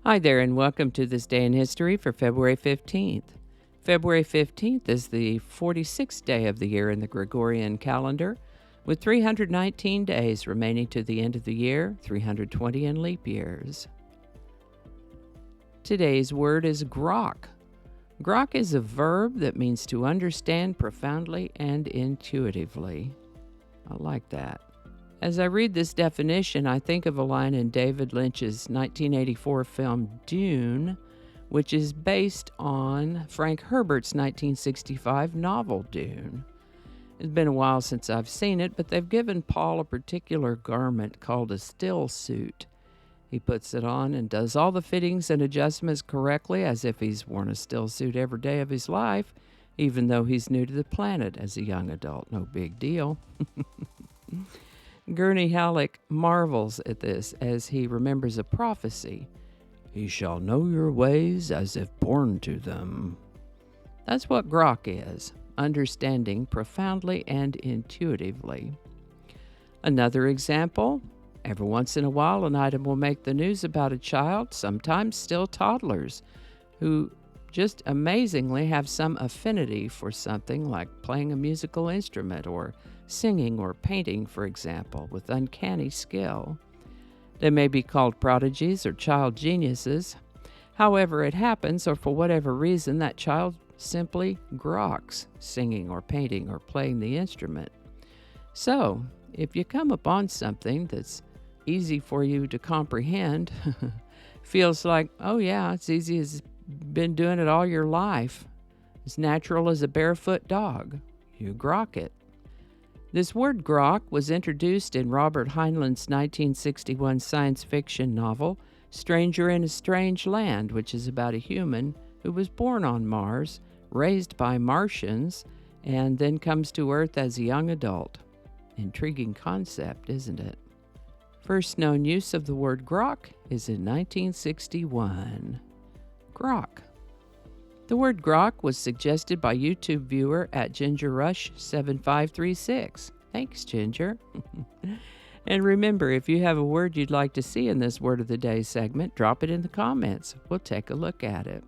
Hi there, and welcome to this day in history for February 15th. February 15th is the 46th day of the year in the Gregorian calendar, with 319 days remaining to the end of the year, 320 in leap years. Today's word is grok. Grok is a verb that means to understand profoundly and intuitively. I like that. As I read this definition, I think of a line in David Lynch's 1984 film Dune, which is based on Frank Herbert's 1965 novel Dune. It's been a while since I've seen it, but they've given Paul a particular garment called a still suit. He puts it on and does all the fittings and adjustments correctly as if he's worn a still suit every day of his life, even though he's new to the planet as a young adult. No big deal. Gurney Halleck marvels at this as he remembers a prophecy. "He shall know your ways as if born to them." That's what grok is, understanding profoundly and intuitively. Another example, every once in a while an item will make the news about a child, sometimes still toddlers, who just amazingly have some affinity for something like playing a musical instrument or singing or painting, for example, with uncanny skill. They may be called prodigies or child geniuses. However it happens, or for whatever reason, that child simply groks singing or painting or playing the instrument. So, if you come upon something that's easy for you to comprehend, feels like, oh yeah, it's easy as been doing it all your life, as natural as a barefoot dog, you grok it. This word grok was introduced in Robert Heinlein's 1961 science fiction novel, Stranger in a Strange Land, which is about a human who was born on Mars, raised by Martians, and then comes to Earth as a young adult. Intriguing concept, isn't it? First known use of the word grok is in 1961. Grok. The word grok was suggested by YouTube viewer at GingerRush7536. Thanks, Ginger. And remember, if you have a word you'd like to see in this Word of the Day segment, drop it in the comments. We'll take a look at it.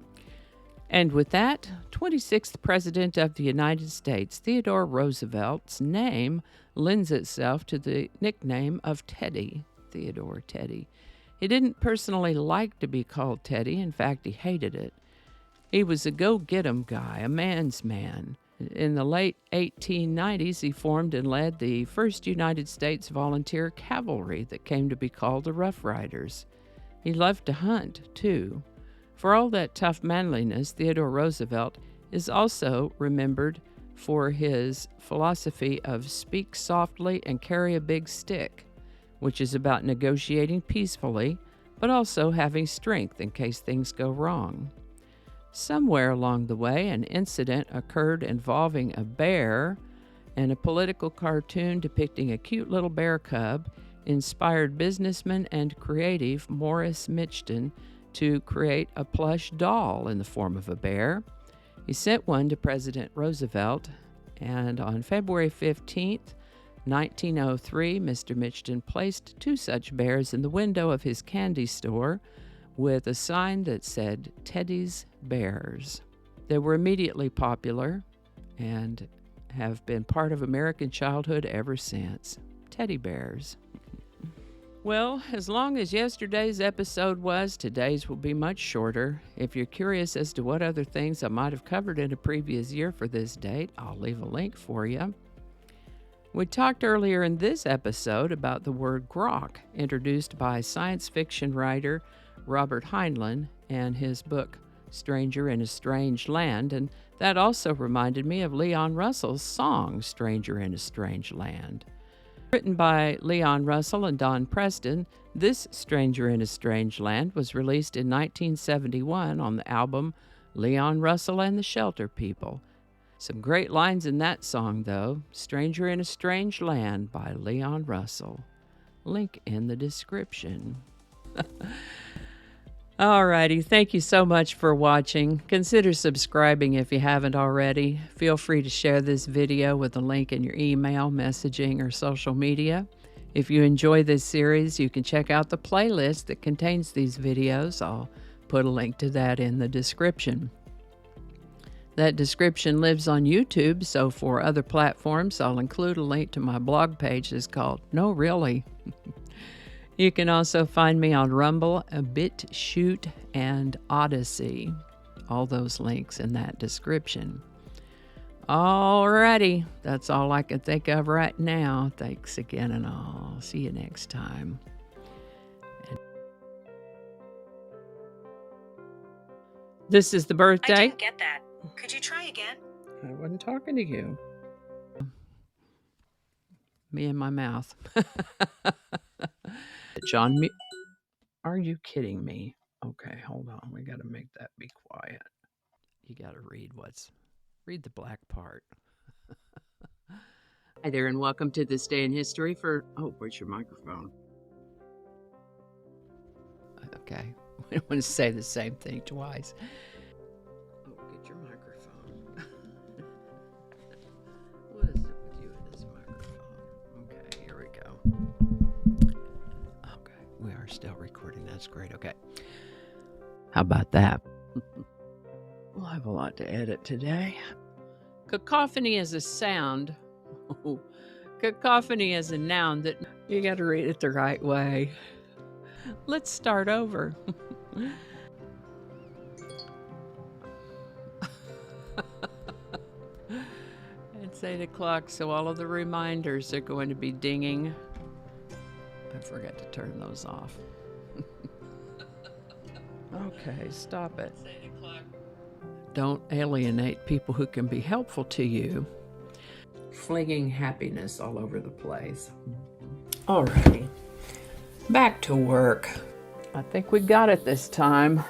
And with that, 26th President of the United States, Theodore Roosevelt's name lends itself to the nickname of Teddy, Theodore Teddy. He didn't personally like to be called Teddy. In fact, he hated it. He was a go-get-'em guy, a man's man. In the late 1890s, he formed and led the first United States volunteer cavalry that came to be called the Rough Riders. He loved to hunt, too. For all that tough manliness, Theodore Roosevelt is also remembered for his philosophy of speak softly and carry a big stick, which is about negotiating peacefully, but also having strength in case things go wrong. Somewhere along the way, an incident occurred involving a bear, and a political cartoon depicting a cute little bear cub inspired businessman and creative Morris Mitchton to create a plush doll in the form of a bear. He sent one to President Roosevelt, and on February 15th, 1903, Mr. Mitchton placed two such bears in the window of his candy store with a sign that said Teddy's Bears. They were immediately popular and have been part of American childhood ever since. Teddy bears. Well, as long as yesterday's episode was, today's will be much shorter. If you're curious as to what other things I might have covered in a previous year for this date, I'll leave a link for you. We talked earlier in this episode about the word grok, introduced by science fiction writer Robert Heinlein and his book Stranger in a Strange Land, and that also reminded me of Leon Russell's song Stranger in a Strange Land. Written by Leon Russell and Don Preston, this Stranger in a Strange Land was released in 1971 on the album Leon Russell and the Shelter People. Some great lines in that song, though. Stranger in a Strange Land by Leon Russell. Link in the description. Alrighty, thank you so much for watching. Consider subscribing if you haven't already. Feel free to share this video with a link in your email, messaging, or social media. If you enjoy this series, you can check out the playlist that contains these videos. I'll put a link to that in the description. That description lives on YouTube, so for other platforms, I'll include a link to my blog page that's called No Really. You can also find me on Rumble, BitChute, and Odyssey. All those links in that description. Alrighty, that's all I can think of right now. Thanks again, and I'll see you next time. This is the birthday. I didn't get that. Could you try again? I wasn't talking to you. Me and my mouth. John, are you kidding me? Okay, hold on. We got to make that be quiet. You got to read the black part. Hi there, and welcome to This Day in History for, where's your microphone? Okay, we don't want to say the same thing twice. Get your microphone. What is it with you and this microphone? Okay, here we go. Okay, we are still recording. That's great. Okay. How about that? We'll have a lot to edit today. Cacophony is a sound. Cacophony is a noun that you got to read it the right way. Let's start over. It's 8 o'clock, so all of the reminders are going to be dinging. I forgot to turn those off. Okay, stop it. It's 8 o'clock. Don't alienate people who can be helpful to you. Flinging happiness all over the place. Alrighty, back to work. I think we got it this time.